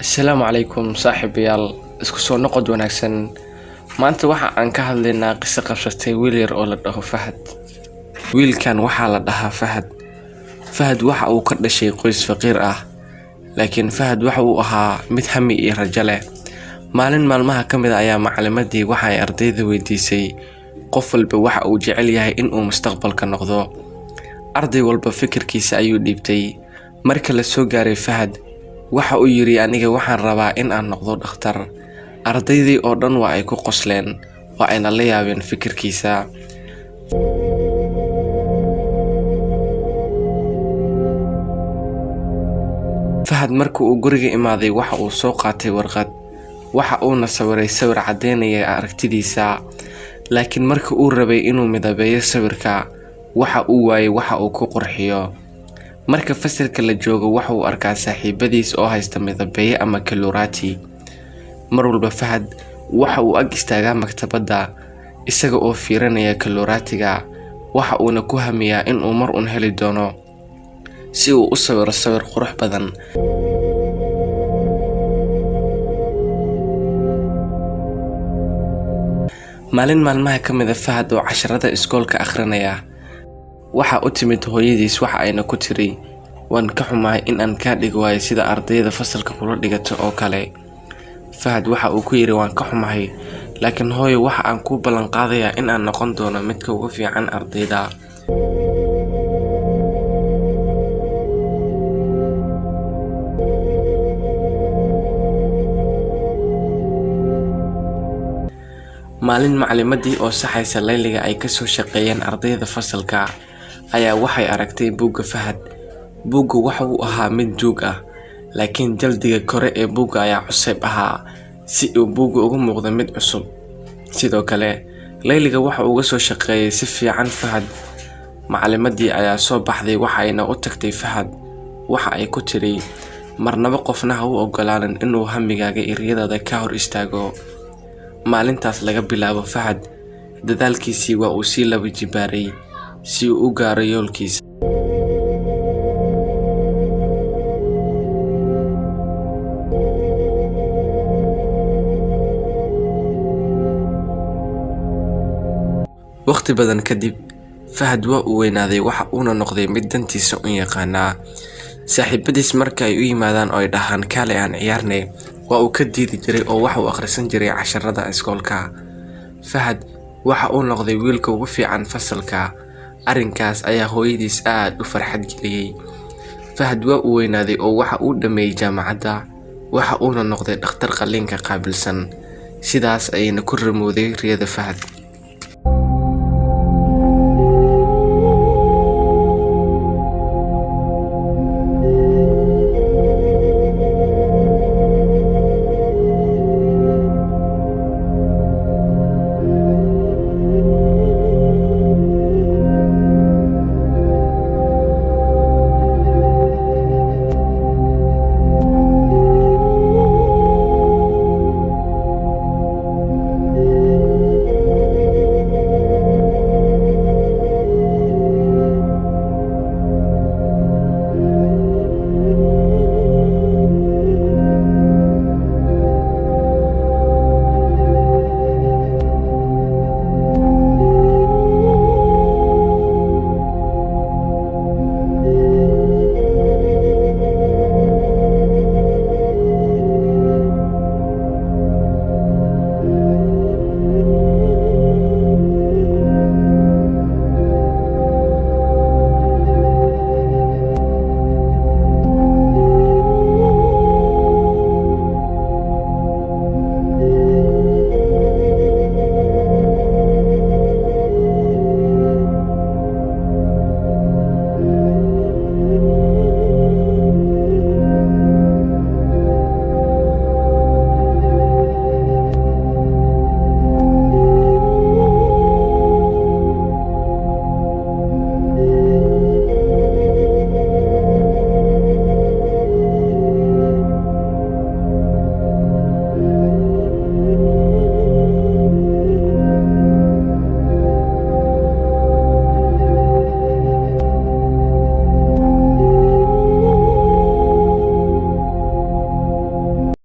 Assalaamu calaykum saaxiibayaal isku soo noqod wanaagsan. Maanta waxa aan ka hadlaynaa qiso qabsatay wiil yar oo la dhaho Fahad. Wiilkan waxaa la dhahaa Fahad. Fahad waxa uu ka dhashay qoys faqiir ah, laakiin Fahad waxa uu ahaa mid hami iyo rajo leh. Maalin maalmaha ka mid ah ayaa macallimadii waxa ay ardayda weydiisay qof walba waxa uu jecel yahay in uu mustaqbalka noqdo. Arday walba fikirkiisa ayuu dhiibtay. Marka la soo gaaray Fahad, waxa uu yiri aniga waxaan rabaa in aan noqdo dhakhtar. Ardaydii oo dhan waa ay ku qosleen, waa ayna la yaabeen fikirkiisa. Fahad markuu guriga imaaday waxa uu soo qaatay warqad, waxa uuna sawiray sawir cadeynaya aragtidiisa. Laakiin markii uu rabay inuu midabeeyo sawirka, waxa uu waayay waxa uu ku qurxiyo. Marka fasalka la joogo waxa uu arkaa saaxiibadiis oo haysta midabeeye ama kalorati. Mar walba Fahad waxa uu ag istaagaa maktabadda isaga oo fiirinaya kaloratiga, waxa uuna ku hamiyaa in uu mar un heli doono si uu u sawiro sawir qurux badan. Maalin maalmaha ka mid ah Fahad oo casharada iskoolka akhrinaya, waxa u timid hooyadiis waxa ayna ku tiri waan ka xumahay in aan ka dhig waayo sida ardayda fasalka kula dhigato oo kale. Fahad waxa uu ku yiri waan ka xumahay, laakiin hooyo waxa aan ku ballan qaadayaa in aan noqon doono midka ugu fiican ardayda. Maalin macallimadii oo saxaysa layliga ay ka soo shaqeeyeen ardayda fasalka ayaa waxay aragtay buugga Fahad. Buuggu waxa uu ahaa mid duug ah, laakiin jaldiga kore ee buugga ayaa cusub ahaa si uu buuggu ugu muuqdo mid cusub. Sidoo kale, layliga waxa uu uga soo shaqeeyay si fiican Fahad. Macallimadii ayaa soo baxday waxa ayna u tagtay Fahad. Waxa ay ku tiri marnaba qofna ha u ogolaanin inuu hamigaaga ereyada ka hor istaago. Maalintaas laga bilaabo Fahad dadaalkiisii waa uu sii laba jibaaray si uu u gaaro yoolkiisa. Waqti badan kadib, Fahad waa uu weynaaday waxa uuna noqday mid dantiisa u yaqaana. Saaxiibadiis marka ay u yimaadaan oo ay dhahaan kale aan ciyaarnay, waa uu ka diidi jiray oo waxa uu akhrisan jiray casharada iskoolka. Fahad waxa uu noqday wiilka ugu fiican fasalka. Arrinkaas ayaa hooyadiis aad u farxad geliyay. Fahad waa uu weynaaday oo waxa uu dhameeyay jaamacadda, waxa uuna noqday dhakhtar qalliinka qaabilsan. Sidaas ayayna ku rumowday riyada Fahad.